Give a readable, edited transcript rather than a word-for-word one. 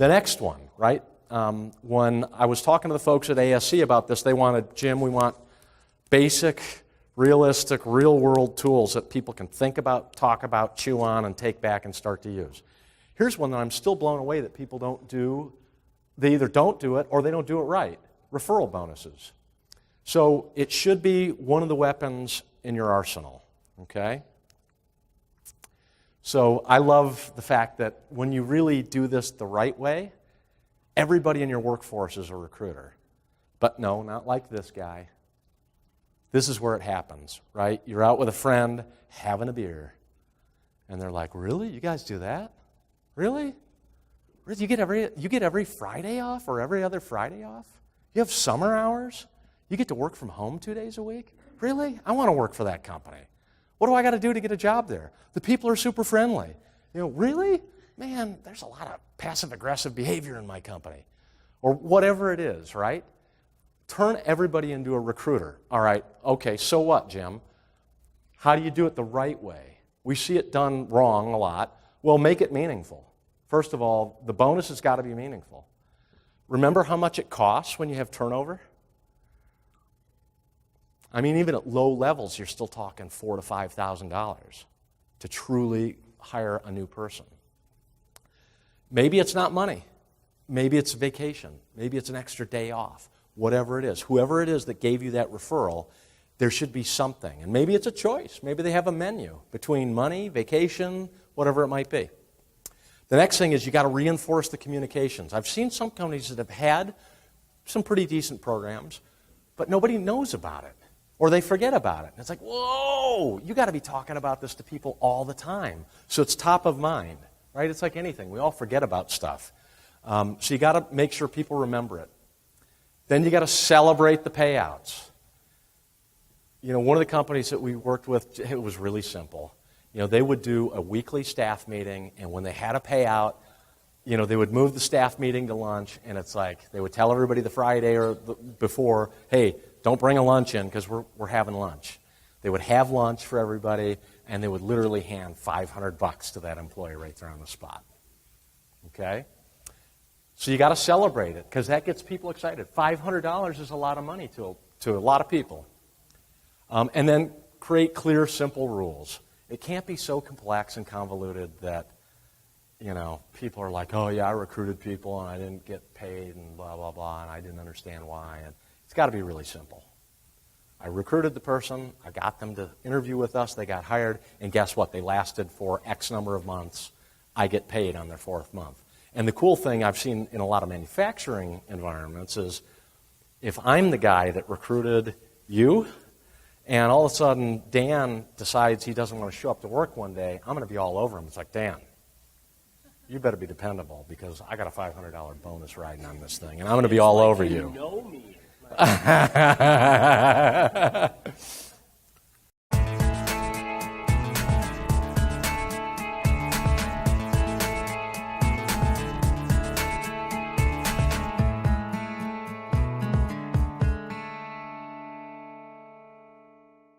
The next one, right? When I was talking to the folks at ASC about this, they wanted, Jim, we want basic, realistic, real-world tools that people can think about, talk about, chew on, and take back and start to use. Here's one that I'm still blown away that people don't do. They either don't do it or they don't do it right. Referral bonuses. So it should be one of the weapons in your arsenal, okay? So I love the fact that when you really do this the right way, everybody in your workforce is a recruiter. But no, not like this guy. This is where it happens, right? You're out with a friend having a beer, and they're like, really? You guys do that? Really? You get every Friday off or every other Friday off? You have summer hours? You get to work from home 2 days a week? Really? I want to work for that company. What do I got to do to get a job there? The people are super friendly. Really? Man, there's a lot of passive-aggressive behavior in my company. Or whatever it is, right? Turn everybody into a recruiter. All right, okay, so what, Jim? How do you do it the right way? We see it done wrong a lot. Well, make it meaningful. First of all, the bonus has got to be meaningful. Remember how much it costs when you have turnover? I mean, even at low levels, you're still talking $4,000 to $5,000 to truly hire a new person. Maybe it's not money. Maybe it's vacation. Maybe it's an extra day off. Whatever it is. Whoever it is that gave you that referral, there should be something. And maybe it's a choice. Maybe they have a menu between money, vacation, whatever it might be. The next thing is you got to reinforce the communications. I've seen some companies that have had some pretty decent programs, but nobody knows about it. Or they forget about it. And it's like, whoa, you got to be talking about this to people all the time. So it's top of mind, right? It's like anything. We all forget about stuff. So you got to make sure people remember it. Then you got to celebrate the payouts. One of the companies that we worked with, it was really simple. They would do a weekly staff meeting, and when they had a payout, they would move the staff meeting to lunch, and it's like they would tell everybody the Friday or before, hey, don't bring a lunch in because we're having lunch. They would have lunch for everybody, and they would literally hand $500 to that employee right there on the spot. Okay? So you got to celebrate it because that gets people excited. $500 is a lot of money to a lot of people. And then create clear, simple rules. It can't be so complex and convoluted that, people are like, oh, yeah, I recruited people and I didn't get paid and blah, blah, blah, and I didn't understand why. And it's got to be really simple. I recruited the person. I got them to interview with us. They got hired. And guess what? They lasted for X number of months. I get paid on their fourth month. And the cool thing I've seen in a lot of manufacturing environments is if I'm the guy that recruited you, and all of a sudden Dan decides he doesn't want to show up to work one day, I'm going to be all over him. It's like, Dan, you better be dependable because I got a $500 bonus riding on this thing, and I'm going to be all over you. You know me.